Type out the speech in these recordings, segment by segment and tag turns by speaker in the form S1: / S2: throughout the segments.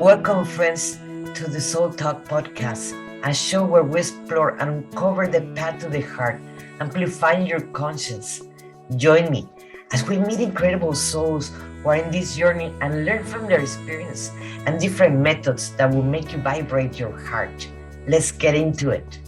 S1: Welcome, friends, to the Soul Talk podcast, a show where we explore and uncover the path to the heart, amplifying your conscience. Join me as we meet incredible souls who are in this journey and learn from their experience and different methods that will make you vibrate your heart. Let's get into it.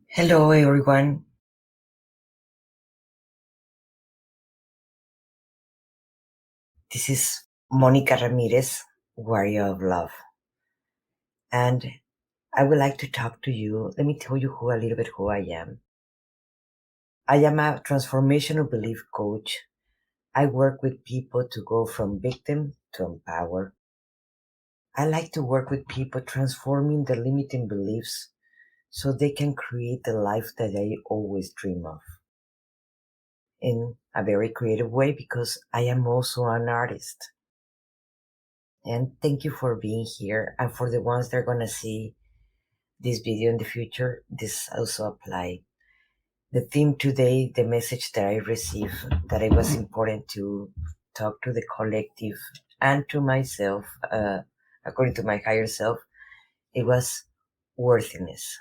S1: Hello, everyone. This is Monica Ramirez, Warrior of Love. And I would like to talk to you. Let me tell you a little bit who I am. I am a transformational belief coach. I work with people to go from victim to empower. I like to work with people transforming the limiting beliefs so they can create the life that they always dream of. In a very creative way, because I am also an artist. And thank you for being here. And for the ones that are going to see this video in the future, this also applies. The theme today, the message that I received, that it was important to talk to the collective and to myself, according to my higher self, it was worthiness.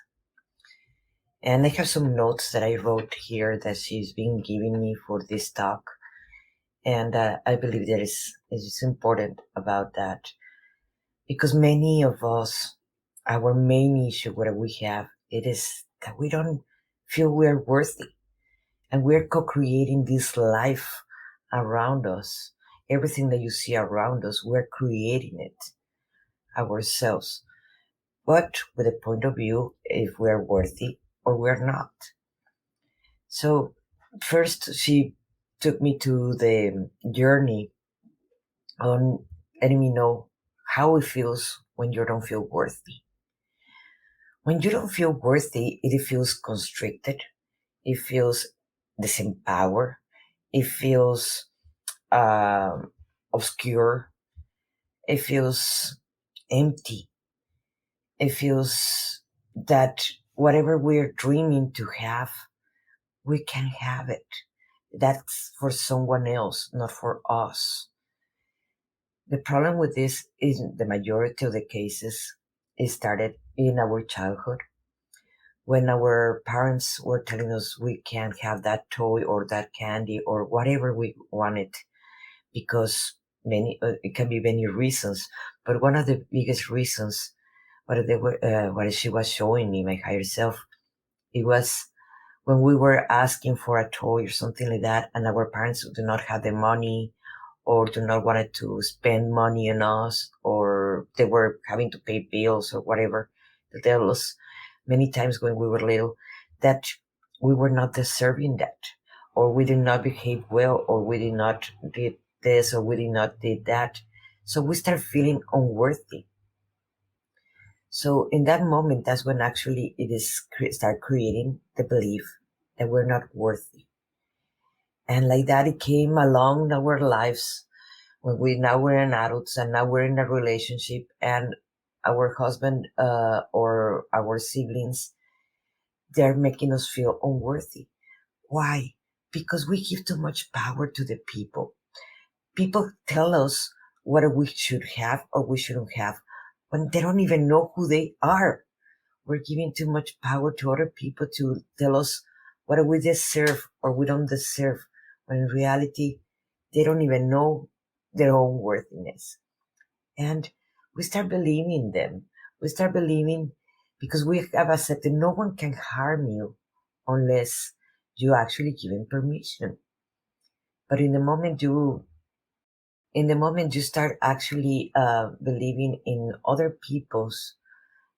S1: And I have some notes that I wrote here that she's been giving me for this talk. And I believe that is important about that. Because many of us, our main issue, what we have, it is that we don't feel we're worthy. And we're co-creating this life around us. Everything that you see around us, we're creating it ourselves. But with a point of view, if we're worthy or we're not. So first she took me to the journey on letting me know how it feels when you don't feel worthy. When you don't feel worthy, it feels constricted. It feels disempowered. It feels obscure. It feels empty. It feels that whatever we're dreaming to have, we can have it. That's for someone else, not for us. The problem with this is the majority of the cases, it started in our childhood, when our parents were telling us we can't have that toy or that candy or whatever we wanted, because it can be many reasons, but one of the biggest reasons, what she was showing me, my higher self, it was when we were asking for a toy or something like that, and our parents do not have the money or do not wanted to spend money on us, or they were having to pay bills or whatever. They tell us many times when we were little that we were not deserving that, or we did not behave well, or we did not did this, or we did not did that. So we start feeling unworthy. So in that moment, that's when actually it is start creating the belief that we're not worthy. And like that, it came along our lives when now we're an adults and now we're in a relationship, and our husband or our siblings, they're making us feel unworthy. Why? Because we give too much power to the people. People tell us what we should have or we shouldn't have when they don't even know who they are. We're giving too much power to other people to tell us what we deserve or we don't deserve, when in reality, they don't even know their own worthiness. And we start believing them. We start believing because we have accepted no one can harm you unless you actually give them permission. But in the moment you start actually believing in other people's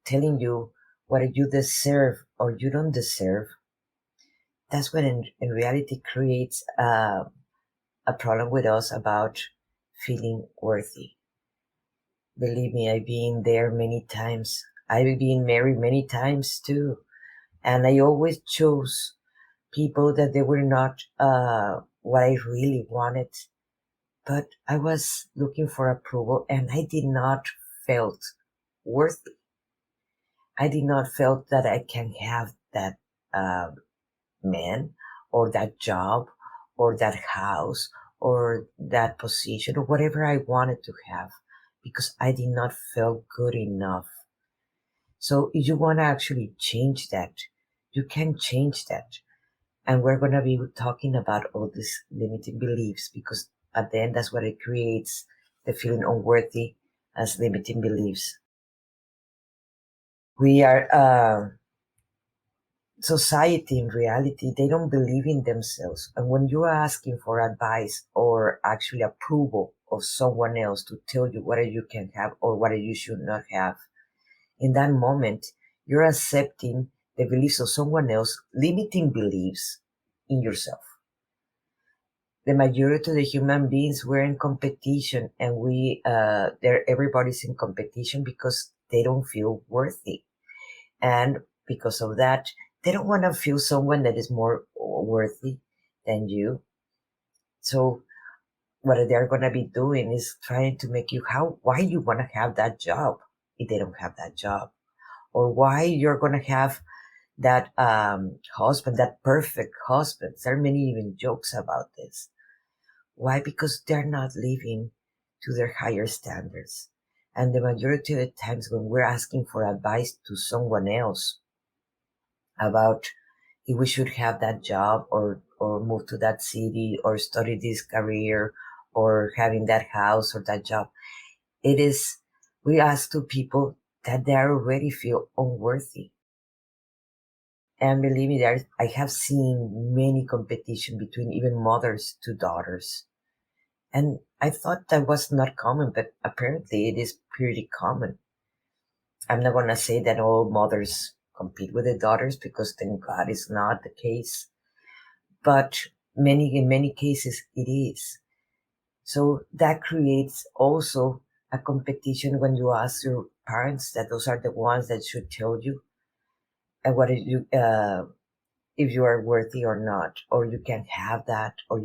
S1: telling you what you deserve or you don't deserve, that's when in reality creates a problem with us about feeling worthy. Believe me, I've been there many times. I've been married many times too. And I always chose people that they were not what I really wanted. But I was looking for approval and I did not felt worthy. I did not felt that I can have that man or that job or that house or that position or whatever I wanted to have because I did not feel good enough. So if you want to actually change that, you can change that. And we're going to be talking about all these limiting beliefs because at the end, that's what it creates, the feeling unworthy as limiting beliefs. We are society in reality, they don't believe in themselves. And when you're asking for advice or actually approval of someone else to tell you what you can have or what you should not have, in that moment, you're accepting the beliefs of someone else, limiting beliefs in yourself. The majority of the human beings were in competition, and everybody's in competition because they don't feel worthy. And because of that, they don't want to feel someone that is more worthy than you. So what they're going to be doing is trying to make you why you want to have that job if they don't have that job, or why you're going to have that husband, that perfect husband. There are many even jokes about this. Why? Because they're not living to their higher standards. And the majority of the times when we're asking for advice to someone else about if we should have that job or move to that city or study this career or having that house or that job, we ask to people that they already feel unworthy. And believe me, I have seen many competition between even mothers to daughters. And I thought that was not common, but apparently it is pretty common. I'm not going to say that all mothers compete with their daughters because thank God it's not the case. But in many cases it is. So that creates also a competition when you ask your parents that those are the ones that should tell you what if you are worthy or not, or you can have that, or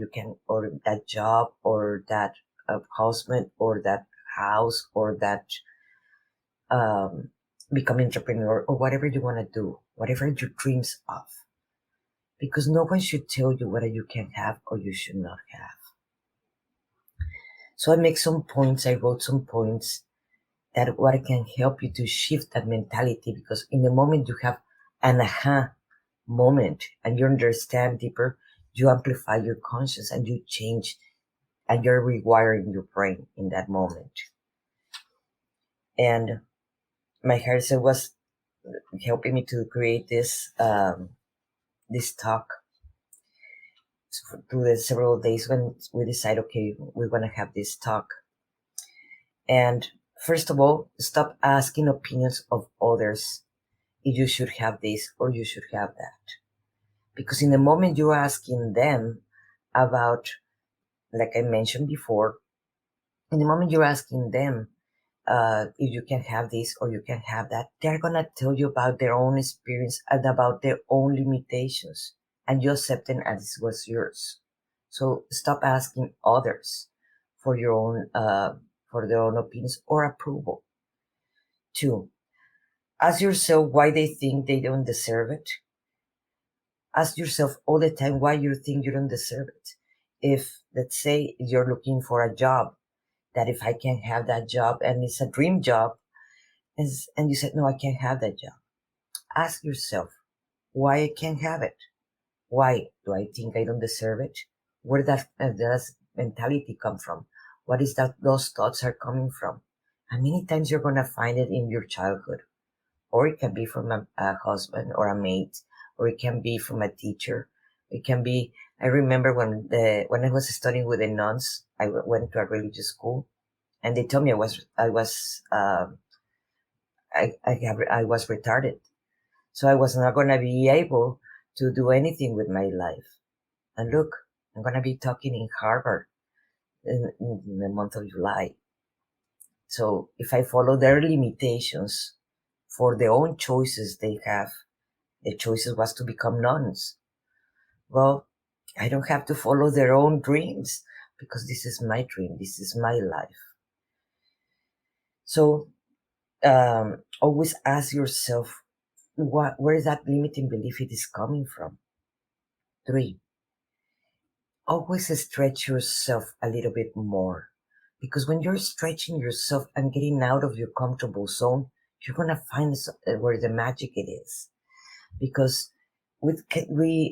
S1: that job, or that husband, or that house, or that become entrepreneur, or whatever you want to do, whatever your dreams of. Because no one should tell you what you can have or you should not have. So I wrote some points that what can help you to shift that mentality, because in the moment you have an aha moment and you understand deeper, you amplify your conscience and you change and you're rewiring your brain in that moment. And my hairdresser was helping me to create this talk. So through the several days when we decide, okay, we're going to have this talk. And first of all, stop asking opinions of others if you should have this or you should have that. Because in the moment you're asking them about, like I mentioned before, in the moment you're asking them if you can have this or you can have that, they're going to tell you about their own experience and about their own limitations, and you accept them as was yours. So stop asking others for for their own opinions or approval. 2, ask yourself why they think they don't deserve it. Ask yourself all the time why you think you don't deserve it. If, let's say, you're looking for a job, that if I can have that job and it's a dream job, and you said, no, I can't have that job. Ask yourself why I can't have it. Why do I think I don't deserve it? Where does mentality come from? What is that those thoughts are coming from? And many times you're going to find it in your childhood, or it can be from a husband or a mate, or it can be from a teacher. It can be, I remember when I was studying with the nuns, I went to a religious school, and they told me I was retarded. So I was not going to be able to do anything with my life. And look, I'm going to be talking in Harvard in the month of July. So if I follow their limitations for their own choices they have, the choices was to become nuns. Well, I don't have to follow their own dreams because this is my dream. This is my life. So always ask yourself, where is that limiting belief it is coming from? 3, always stretch yourself a little bit more. Because when you're stretching yourself and getting out of your comfortable zone, you're going to find where the magic it is. Because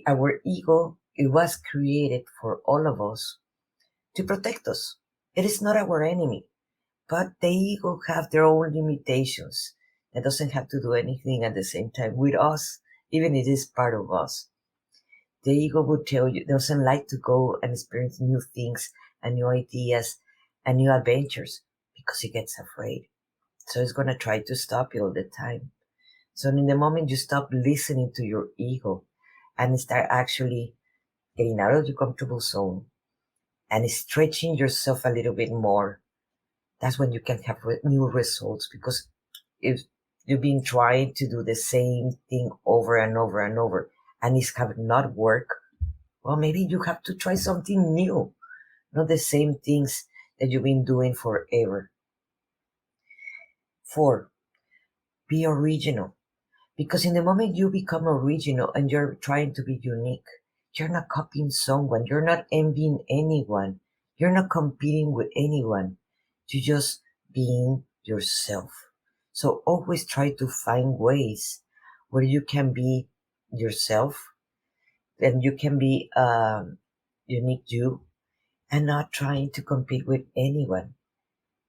S1: our ego, it was created for all of us to protect us. It is not our enemy, but the ego have their own limitations. It doesn't have to do anything at the same time with us, even it is part of us. The ego would tell you doesn't like to go and experience new things and new ideas and new adventures because it gets afraid. So it's going to try to stop you all the time. So in the moment you stop listening to your ego and start actually getting out of your comfortable zone and stretching yourself a little bit more, that's when you can have new results. Because if you've been trying to do the same thing over and over and over and it's have not worked, well, maybe you have to try something new, not the same things that you've been doing forever. 4, be original. Because in the moment you become original and you're trying to be unique, you're not copying someone, you're not envying anyone, you're not competing with anyone, you're just being yourself. So always try to find ways where you can be yourself and you can be unique you and not trying to compete with anyone.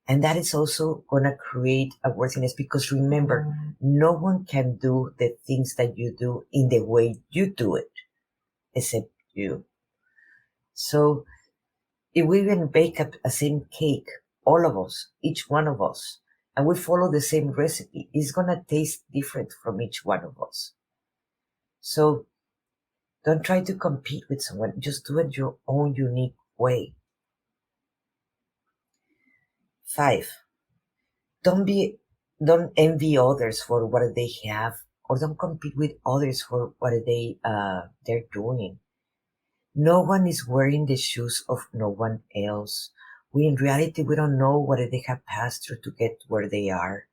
S1: And that is also going to create a worthiness, because remember, no one can do the things that you do in the way you do it except you. So if we even bake a same cake, all of us, each one of us, and we follow the same recipe, it's going to taste different from each one of us. So don't try to compete with someone. Just do it your own unique way. 5, don't envy others for what they have, or don't compete with others for what they're doing. No one is wearing the shoes of no one else. In reality, we don't know what they have passed through to get where they are.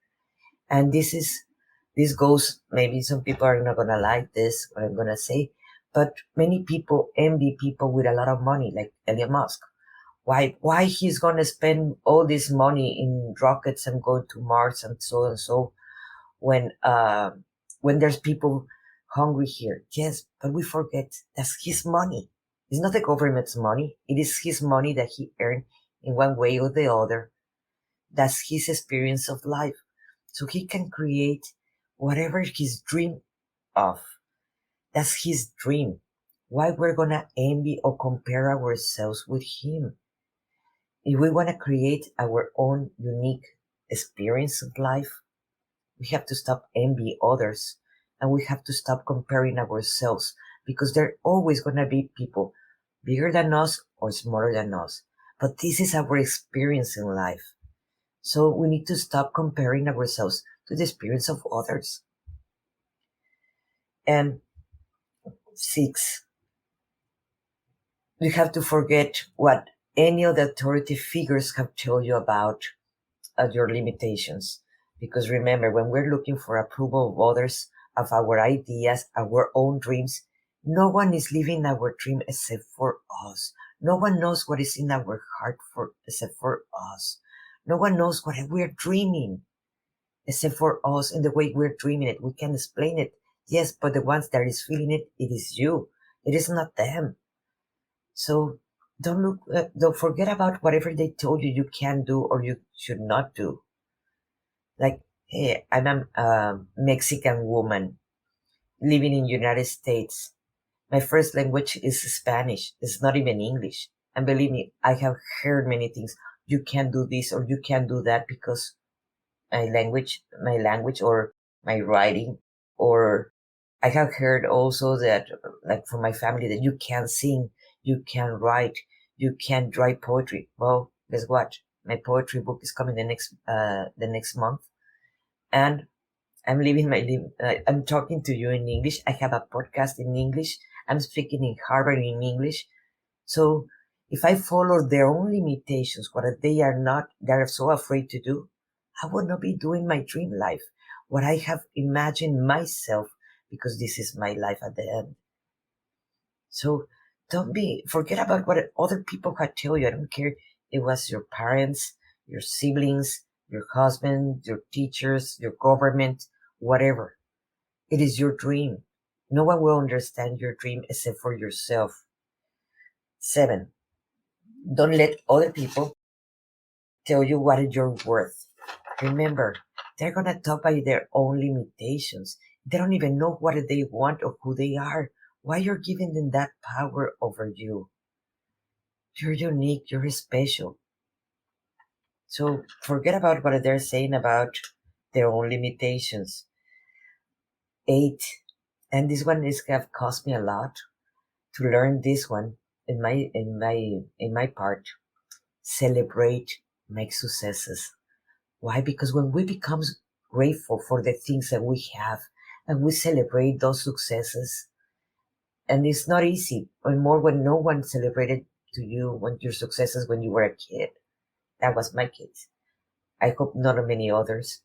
S1: And this goes, maybe some people are not gonna like this, what I'm gonna say, but many people envy people with a lot of money, like Elon Musk. Why he's gonna spend all this money in rockets and go to Mars and so when there's people hungry here? Yes, but we forget that's his money. It's not the government's money. It is his money that he earned in one way or the other. That's his experience of life. So he can create whatever his dream of. That's his dream. Why we're gonna envy or compare ourselves with him? If we want to create our own unique experience of life, we have to stop envy others and we have to stop comparing ourselves, because there are always going to be people bigger than us or smaller than us. But this is our experience in life. So we need to stop comparing ourselves to the experience of others. And 6, you have to forget what any of the authority figures have told you about your limitations. Because remember, when we're looking for approval of others, of our ideas, our own dreams, no one is living our dream except for us. No one knows what is in our heart except for us. No one knows what we're dreaming except for us and the way we're dreaming it. We can explain it, yes, but the ones that is feeling it, it is you. It is not them. So don't forget about whatever they told you can do or you should not do. Like, hey, I'm a Mexican woman living in United States. My first language is Spanish. It's not even English. And believe me, I have heard many things. You can't do this or you can't do that because my language or my writing, or I have heard also that, like from my family, that you can't sing, you can't write, you can't write poetry. Well, guess what? My poetry book is coming the next month, and I'm talking to you in English. I have a podcast in English. I'm speaking in Harvard in English. So if I follow their own limitations, what they're so afraid to do, I would not be doing my dream life, what I have imagined myself, because this is my life at the end. So Forget about what other people had tell you. I don't care. It was your parents, your siblings, your husband, your teachers, your government, whatever. It is your dream. No one will understand your dream except for yourself. 7, don't let other people tell you what you're worth. Remember, they're gonna talk by their own limitations. They don't even know what they want or who they are. Why you're giving them that power over you? You're unique, you're special. So forget about what they're saying about their own limitations. 8, and this one is have cost me a lot to learn this one in my part. Celebrate my successes. Why? Because when we become grateful for the things that we have and we celebrate those successes, and it's not easy, and more when no one celebrated to you when your successes when you were a kid. That was my case. I hope not many others,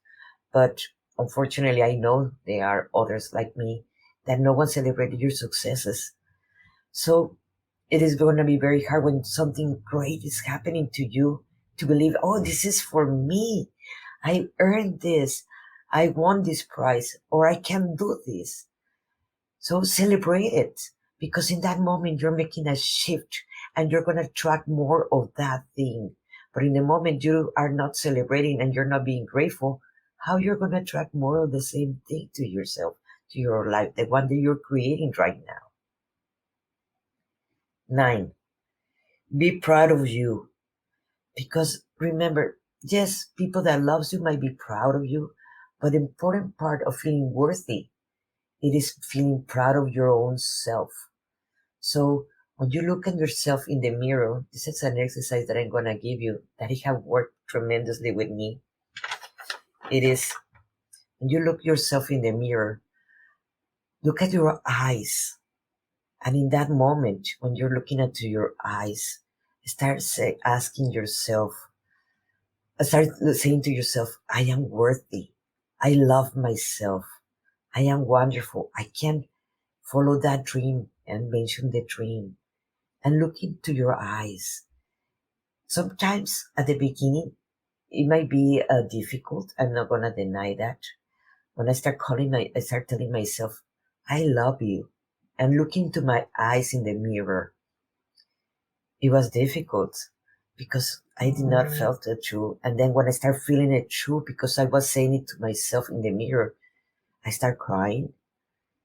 S1: but unfortunately I know there are others like me that no one celebrated your successes. So it is going to be very hard when something great is happening to you to believe, oh, this is for me. I earned this. I won this prize, or I can do this. So celebrate it, because in that moment you're making a shift and you're going to attract more of that thing. But in the moment you are not celebrating and you're not being grateful, how you're going to attract more of the same thing to yourself, to your life, the one that you're creating right now. 9, be proud of you. Because remember, yes, people that loves you might be proud of you, but the important part of feeling worthy, it is feeling proud of your own self. So when you look at yourself in the mirror, this is an exercise that I'm going to give you that it have worked tremendously with me. It is when you look yourself in the mirror, look at your eyes. And in that moment, when you're looking into your eyes, asking yourself, start saying to yourself, I am worthy. I love myself. I am wonderful. I can follow that dream and mention the dream and look into your eyes. Sometimes at the beginning, it might be difficult. I'm not going to deny that. When I start telling myself, I love you, and look into my eyes in the mirror. It was difficult because I did not felt it true. And then when I start feeling it true, because I was saying it to myself in the mirror, I start crying.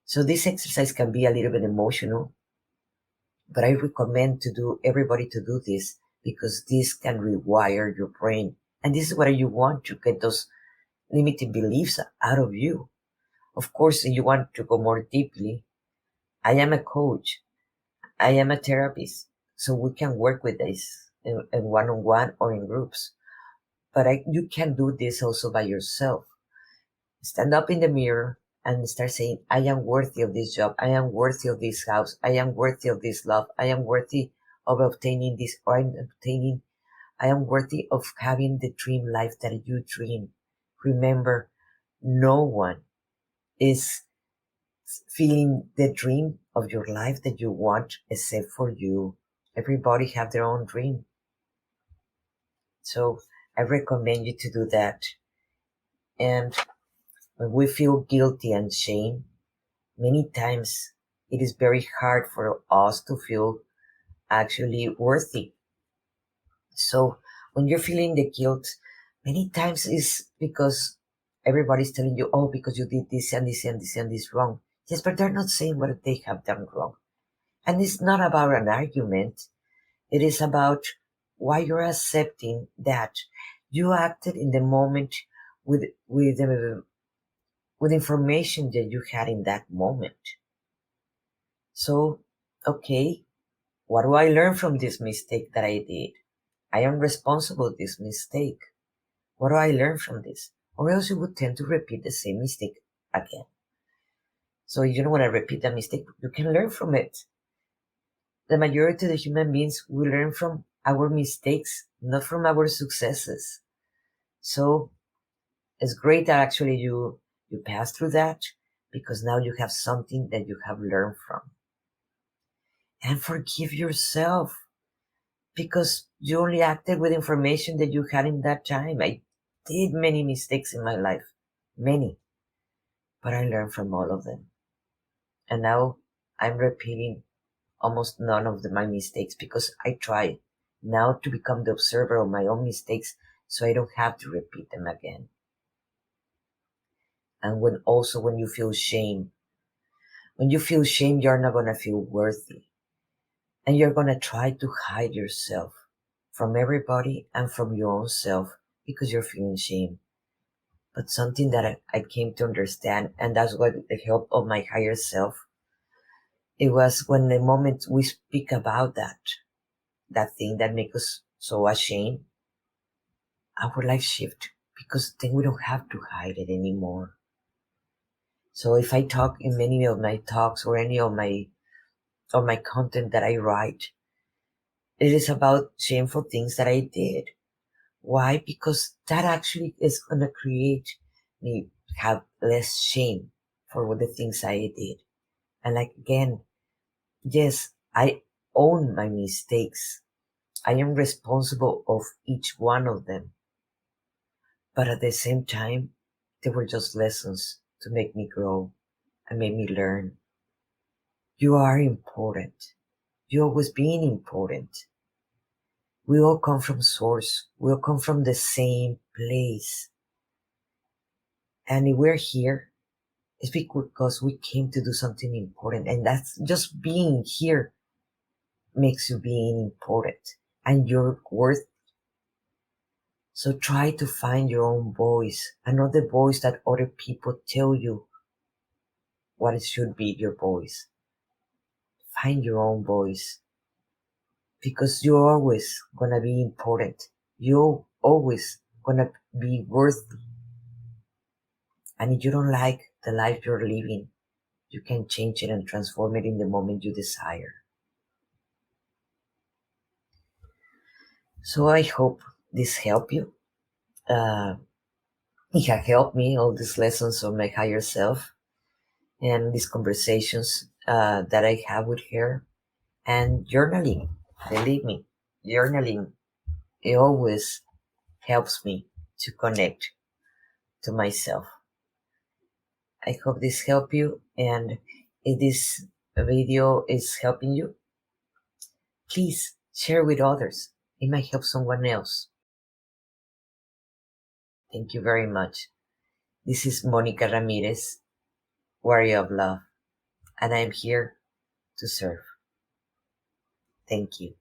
S1: So this exercise can be a little bit emotional, but I recommend everybody to do this, because this can rewire your brain. And this is what you want, to get those limiting beliefs out of you. Of course, if you want to go more deeply, I am a coach. I am a therapist. So we can work with this in one-on-one or in groups. But you can do this also by yourself. Stand up in the mirror and start saying, I am worthy of this job. I am worthy of this house. I am worthy of this love. I am worthy of obtaining this, or I am worthy of having the dream life that you dream. Remember, no one is feeling the dream of your life that you want except for you. Everybody have their own dream. So I recommend you to do that. And when we feel guilty and shame, many times it is very hard for us to feel actually worthy. So when you're feeling the guilt, many times is because everybody's telling you, oh, because you did this and this and this and this wrong. Yes, but they're not saying what they have done wrong. And it's not about an argument. It is about why you're accepting that you acted in the moment with information that you had in that moment. So, okay, what do I learn from this mistake that I did? I am responsible for this mistake. What do I learn from this? Or else you would tend to repeat the same mistake again. So if you don't want to repeat that mistake, you can learn from it. The majority of the human beings will learn from our mistakes, not from our successes. So it's great that actually you pass through that, because now you have something that you have learned from. and forgive yourself, because you only acted with information that you had in that time. I did many mistakes in my life, many, but I learned from all of them. And now I'm repeating almost none of my mistakes, because I try now to become the observer of my own mistakes so I don't have to repeat them again. And when you feel shame, you're not going to feel worthy. And you're going to try to hide yourself from everybody and from your own self because you're feeling shame. But something that I came to understand, and that's what the help of my higher self, it was when the moment we speak about that thing that makes us so ashamed, our life shift, because then we don't have to hide it anymore. So if I talk in many of my talks or any of my content that I write, it is about shameful things that I did. Why? Because that actually is going to create me have less shame for the things I did. And like again, yes, I own my mistakes. I am responsible of each one of them. But at the same time, they were just lessons to make me grow and make me learn. You are important. You always been important. We all come from source. We all come from the same place. And if we're here, it's because we came to do something important. And that's just being here makes you being important. And you're worth. So try to find your own voice, and not the voice that other people tell you what it should be your voice. Find your own voice, because you're always gonna be important. You're always gonna be worthy. And if you don't like the life you're living, you can change it and transform it in the moment you desire. So I hope this helped you. It has helped me, all these lessons of my higher self and these conversations that I have with her. And journaling, believe me, journaling, it always helps me to connect to myself. I hope this helped you, and if this video is helping you, please share with others. It might help someone else. Thank you very much. This is Monica Ramirez, Warrior of Love, and I am here to serve. Thank you.